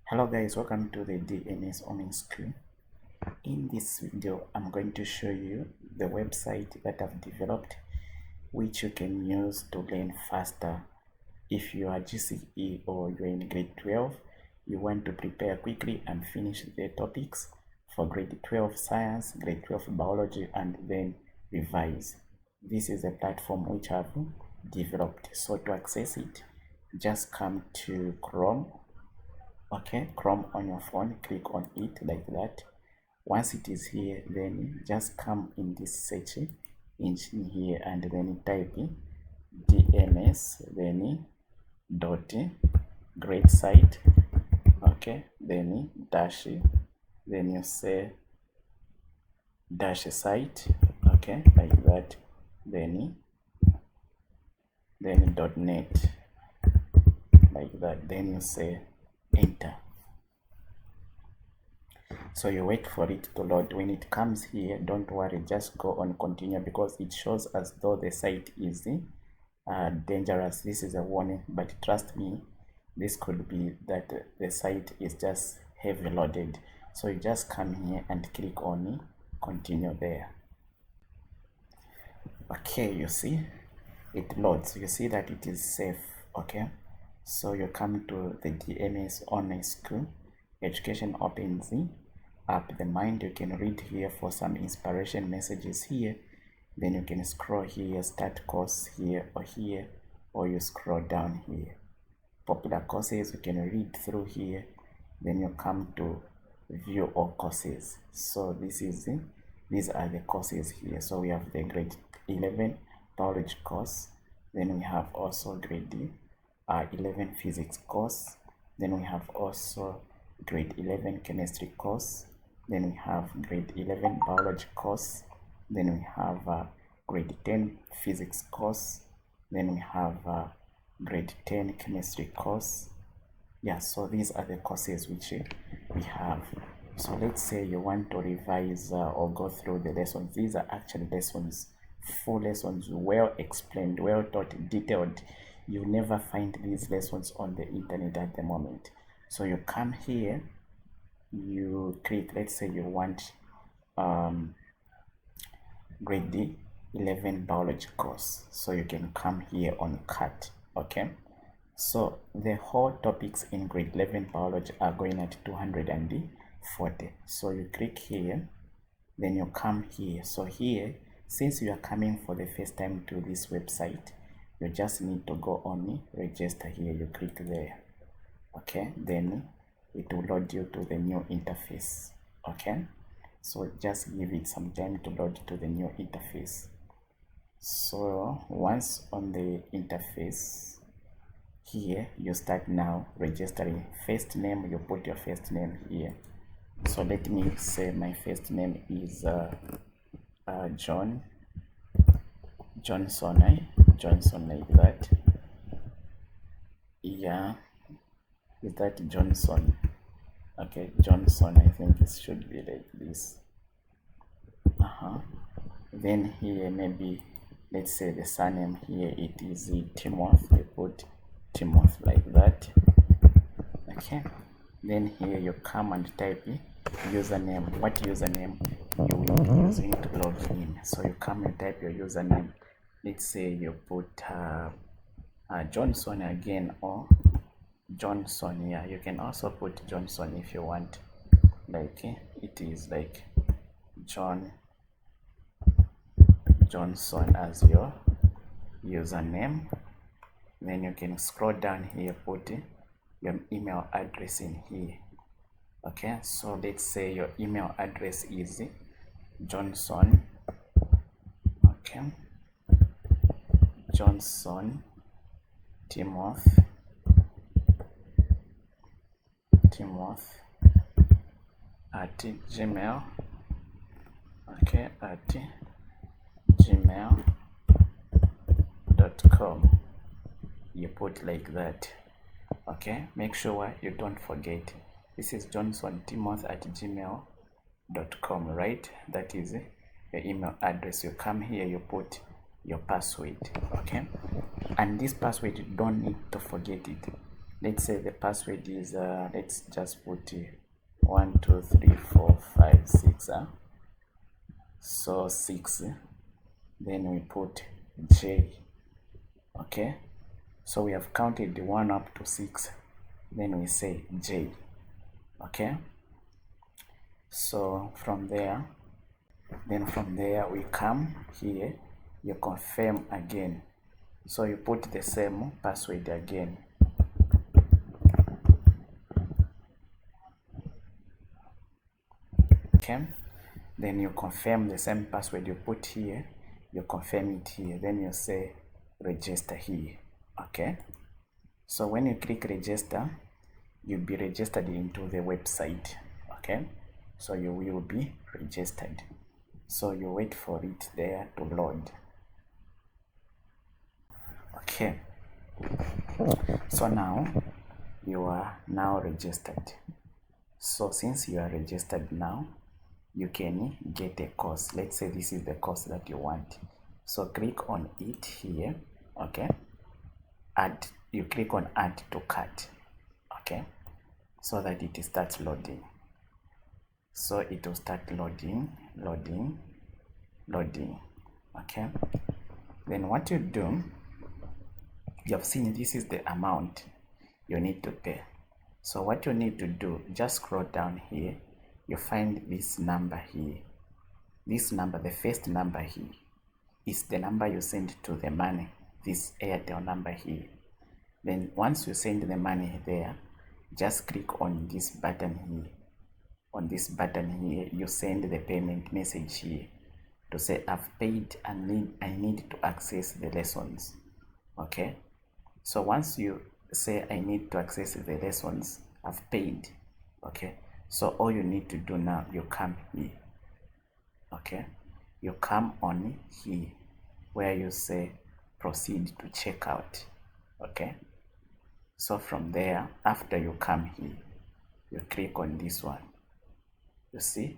Hello guys, welcome to the DMS Online School. In this video, I'm going to show you the website that I've developed, which you can use to learn faster. If you are GCE or you're in grade 12, you want to prepare quickly and finish the topics for grade 12 science, grade 12 biology, and then revise. This is a platform which I've developed. So to access it, just come to Chrome. Okay, Chrome on your phone, click on it like that. Once it is here, then just come in this search engine here and then type DMS, then dot grade site. Okay, then dash, then you say dash site. Okay, like that. Then .net, like that. Then you say enter. So you wait for it to load. When it comes here, don't worry, just go on continue, because it shows as though the site is dangerous. This is a warning, but trust me, this could be that the site is just heavy loaded. So you just come here and click on continue there. Okay, you see it loads. You see that it is safe. Okay, so you come to the DMS Online School. Education opens up the mind. You can read here for some inspiration messages here. Then you can scroll here, start course here, or you scroll down here. Popular courses, you can read through here. Then you come to view all courses. So these are the courses here. So we have the grade 11 biology course. Then we have also grade 11 physics course. Then we have also grade 11 chemistry course. Then we have grade 11 biology course. Then we have grade 10 physics course. Then we have grade 10 chemistry course. Yeah, so these are the courses which we have. So let's say you want to revise or go through the lessons. These are actually lessons, full lessons, well explained, well taught, detailed. You never find these lessons on the internet at the moment. So you come here, you click, let's say you want grade 11 biology course. So you can come here on cut. Okay, so the whole topics in grade 11 biology are going at 240. So you click here, then you come here. So here, since you are coming for the first time to this website, you just need to go on register here. You click there. Okay, then it will load you to the new interface. Okay, so just give it some time to load to the new interface. So once on the interface here, you start now registering. First name, you put your first name here. So let me say my first name is Johnson, Johnson, like that. Yeah, is that Johnson? Okay, Johnson, I think it should be like this. Then here, maybe let's say the surname here, it is Timothy. You put Timothy like that. Okay, then here you come and type username. What username you will be using to log in? So you come and type your username. Let's say you put Johnson again, or Johnson. Yeah, you can also put Johnson if you want, like it is like Johnson as your username. Then you can scroll down here, put your email address in here. Okay, so let's say your email address is Johnson. Okay, Johnson Timothy at Gmail. Okay, at gmail.com. You put like that. Okay, make sure you don't forget, this is Johnson Timothy at gmail.com, right? That is your email address. You come here, you put your password. Okay, and this password, you don't need to forget it. let's say the password is let's just put 1 2 3 4 5 6 so 6, then we put J. Okay, so we have counted 1 up to 6, then we say J. Okay, so from there we come here, you confirm again, so you put the same password again. Okay, then you confirm the same password you put here, you confirm it here, then you say register here. Okay, so when you click register, you'll be registered into the website. Okay, so you will be registered, so you wait for it there to load. Okay, so now you are now registered. So since you are registered now, you can get a course. Let's say this is the course that you want, so click on it here. Okay, you click on add to cart. Okay, so that it starts loading. So it will start loading. Okay, then what you do, you have seen this is the amount you need to pay. So what you need to do, just scroll down here, you find this number here. This number, the first number here, is the number you send to the money, this Airtel number here. Then once you send the money there, just click on this button here. On this button here, you send the payment message here to say I've paid and I need to access the lessons. Okay, so once you say I need to access the lessons, I've paid. Okay, so all you need to do now, you come here. Okay, you come on here where you say proceed to checkout. Okay, so from there, after you come here, you click on this one. You see,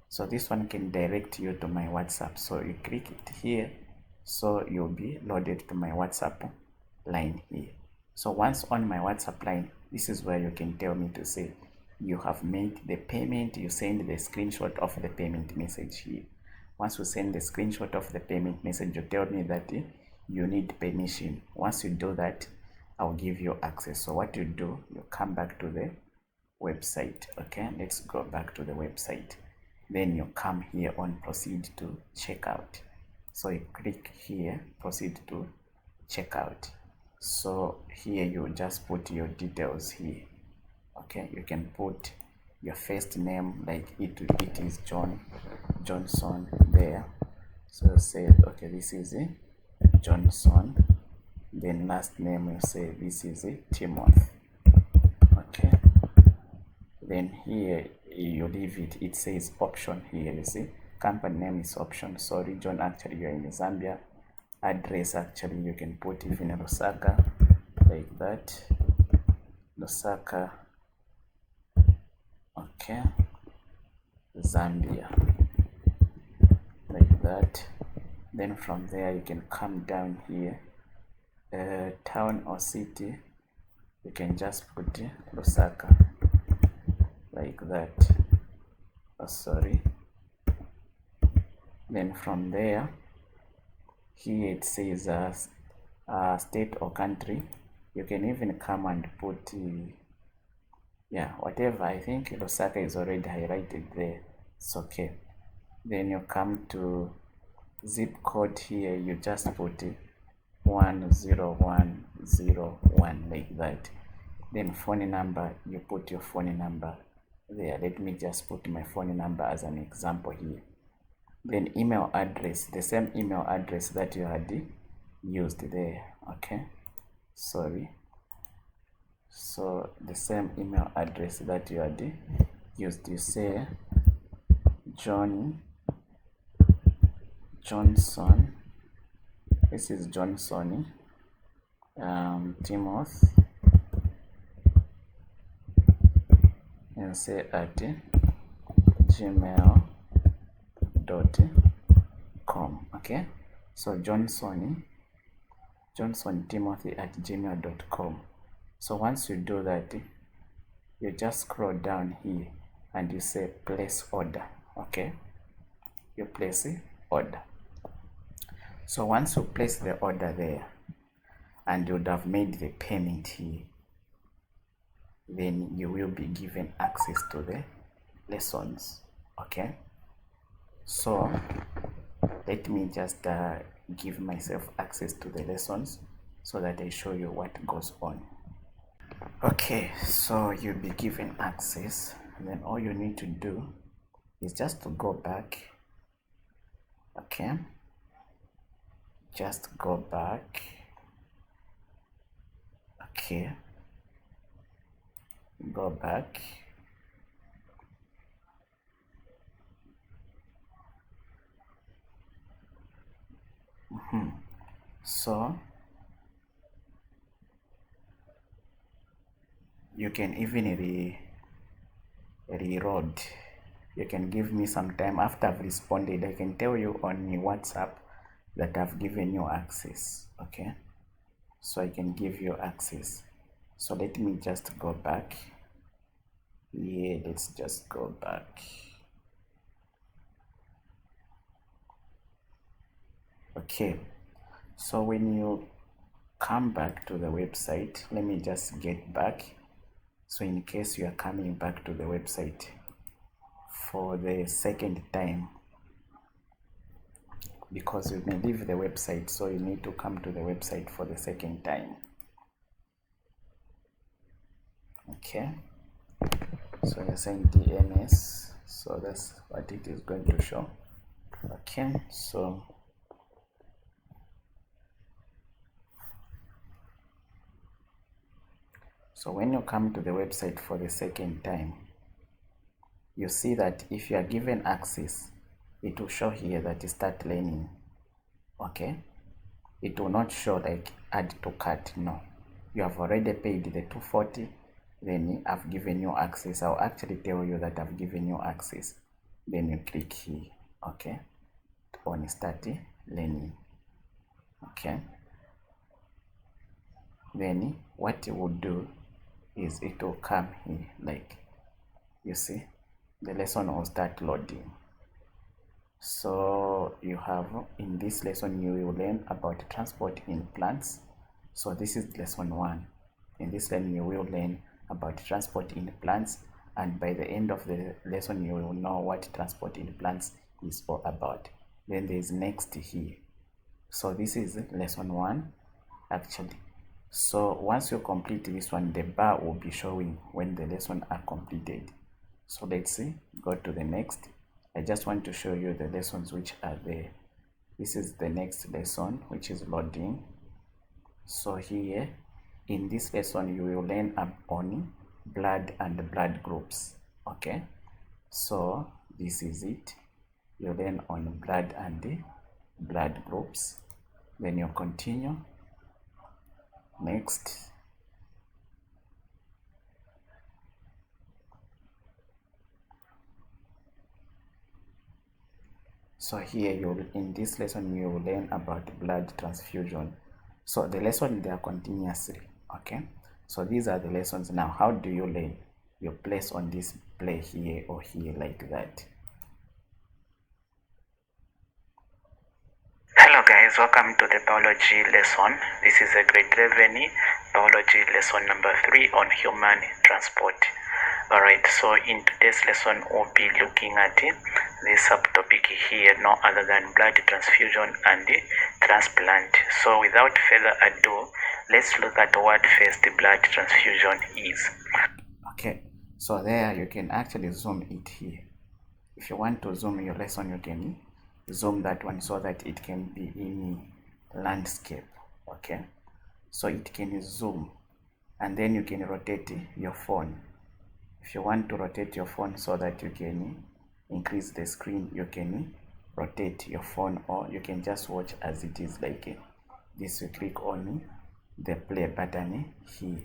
so this one can direct you to my WhatsApp, so you click it here, so you'll be loaded to my WhatsApp line here. So once on my WhatsApp line, this is where you can tell me to say you have made the payment. You send the screenshot of the payment message here. Once you send the screenshot of the payment message, you tell me that you need permission. Once you do that, I'll give you access. So what you do, you come back to the website. Okay, let's go back to the website. Then you come here on proceed to checkout. So you click here, proceed to checkout. So here you just put your details here. Okay, you can put your first name, like it is Johnson there. So say okay, this is Johnson. Then last name you say this is Timothy. Okay, then here you leave it, it says option here. You see, company name is option. So region, actually you're in Zambia. Address, actually you can put even Lusaka, like that, Lusaka. Okay, Zambia, like that. Then from there you can come down here, town or city, you can just put Lusaka, like that. Oh, sorry. Then from there, here it says state or country. You can even come and put yeah, whatever. I think Lusaka is already highlighted there. It's okay. Then you come to zip code here, you just put 10101, like that. Then phone number, you put your phone number there. Let me just put my phone number as an example here. Then email address, the same email address that you had used there. Okay, sorry. So the same email address that you had used, you say Johnson, this is Johnson, Timothy, and say at gmail.com. okay, so Johnson Timothy at gmail.com. So once you do that, you just scroll down here and you say place order. Okay, you place the order. So once you place the order there and you would have made the payment here, then you will be given access to the lessons. Okay, so let me just give myself access to the lessons so that I show you what goes on. Okay, so you'll be given access, and then all you need to do is just to go back. Okay, just go back. Okay, go back. So you can even reload. You can give me some time after I've responded. I can tell you on WhatsApp that I've given you access. Okay, so I can give you access. So let me just go back. Yeah, let's just go back. Okay, so when you come back to the website, let me just get back. So in case you are coming back to the website for the second time, because you may leave the website, so you need to come to the website for the second time. Okay, so you're saying DMS, so that's what it is going to show. Okay, so when you come to the website for the second time, you see that if you are given access, it will show here that you start learning. Okay, it will not show like add to cart. No, you have already paid the 240, then I've given you access. I'll actually tell you that I've given you access, then you click here. Okay, on start learning. Okay, then what you will do is it will come here, like you see the lesson will start loading. So you have, in this lesson you will learn about transport in plants. So this is lesson 1. In this lesson you will learn about transport in plants, and by the end of the lesson you will know what transport in plants is all about. Then there is next here. So this is lesson 1 actually. So once you complete this one, the bar will be showing when the lesson are completed. So let's see, go to the next. I just want to show you the lessons which are there. This is the next lesson, which is loading. So here in this lesson you will learn on blood and blood groups. Okay, so this is it. You learn on blood and blood groups, then you continue. Next, so here in this lesson you will learn about blood transfusion. So the lesson they are continuously. Okay, so these are the lessons. Now how do you learn? You place on this play here or here like that. Hello guys, welcome to the biology lesson. This is a grade 11 biology lesson number 3 on human transport. Alright, so in today's lesson we'll be looking at this subtopic here, no other than blood transfusion and transplant. So without further ado, let's look at what first blood transfusion is. Okay, so there you can actually zoom it here. If you want to zoom your lesson, you can zoom that one so that it can be in landscape. Okay, so it can zoom, and then you can rotate your phone. If you want to rotate your phone so that you can increase the screen, you can rotate your phone, or you can just watch as it is like this. You click on the play button here.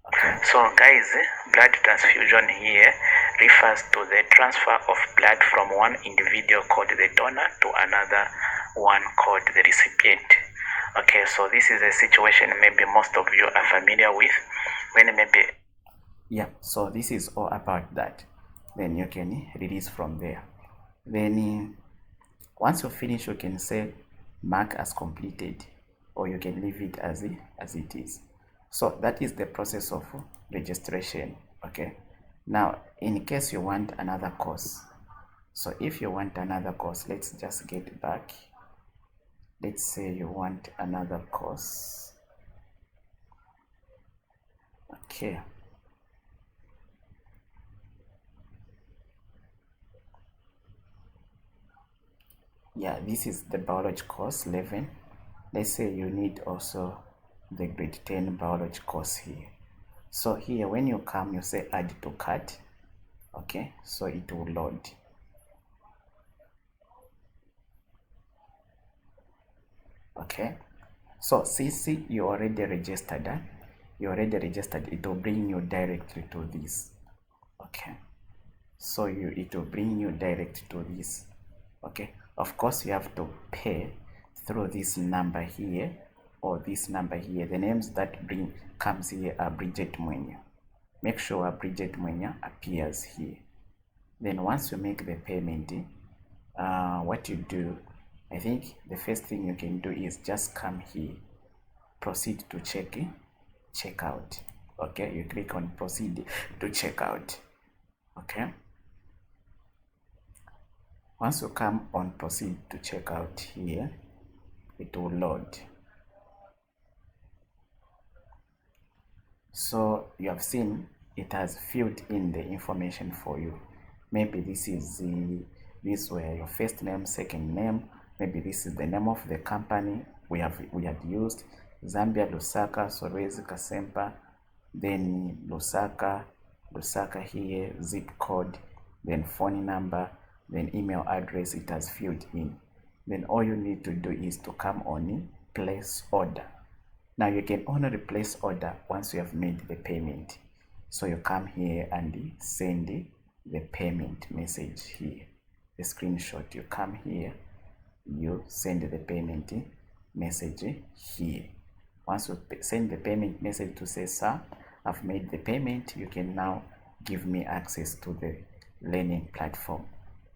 Okay. So guys, blood transfusion here refers to the transfer of blood from one individual called the donor to another one called the recipient. Okay, so this is a situation maybe most of you are familiar with. when maybe, yeah, so this is all about that. Then you can release from there. Then once you finish, you can say mark as completed, or you can leave it as it is. So that is the process of registration. Okay, now in case you want another course, so if you want another course, let's just get back. Let's say you want another course. Okay, yeah, this is the biology course 11. Let's say you need also the grade 10 biology course here. So here when you come, you say add to cart. Okay, so it will load. Okay, so since you already registered, it will bring you directly to this. Okay, so it will bring you direct to this. Okay, of course you have to pay through this number here or this number here. The names that comes here are Bridget Mwenya. Make sure Bridget Mwenya appears here. Then once you make the payment, what you do, I think the first thing you can do is just come here, proceed to check out. Okay, you click on proceed to check out. Okay, once you come on proceed to check out here, it will load. So you have seen it has filled in the information for you. Maybe this is these were your first name, second name. Maybe this is the name of the company we had used. Zambia, Lusaka, Solwezi, Kasempa, then Lusaka here, zip code, then phone number, then email address. It has filled in. Then all you need to do is to come on place order. Now you can only place order once you have made the payment. So you come here and send the payment message here, the screenshot. You come here, you send the payment message here. Once you send the payment message to say, sir, I've made the payment, you can now give me access to the learning platform.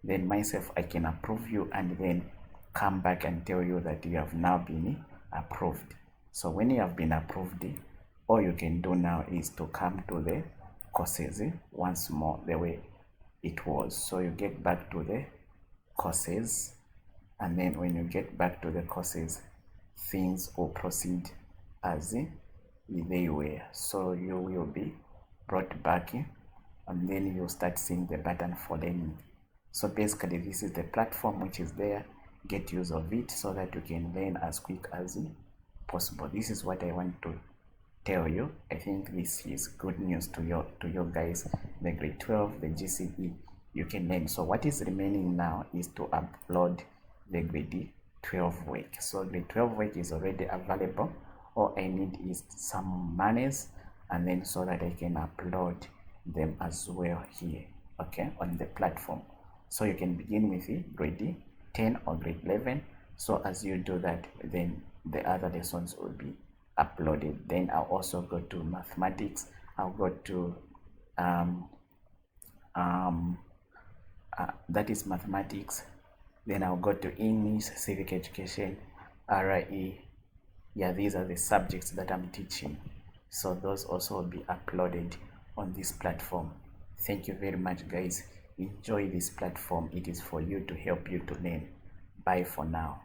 Then myself, I can approve you and then come back and tell you that you have now been approved. So when you have been approved, all you can do now is to come to the courses once more the way it was. So you get back to the courses, and then when you get back to the courses, things will proceed as they were. So you will be brought back, and then you'll start seeing the button for learning. So basically this is the platform which is there. Get use of it so that you can learn as quick as possible. This is what I want to tell you. I think this is good news to your guys. The grade 12, the GCE, you can learn. So what is remaining now is to upload the grade 12 work. So grade 12 work is already available. All I need is some monies, and then so that I can upload them as well here, okay, on the platform. So you can begin with the grade 10 or grade 11. So as you do that, then the other lessons will be uploaded. Then I'll also go to mathematics. I'll go to that is mathematics. Then I'll go to English, civic education, RIE. Yeah, these are the subjects that I'm teaching. So those also will be uploaded on this platform. Thank you very much, guys. Enjoy this platform. It is for you to help you to learn. Bye for now.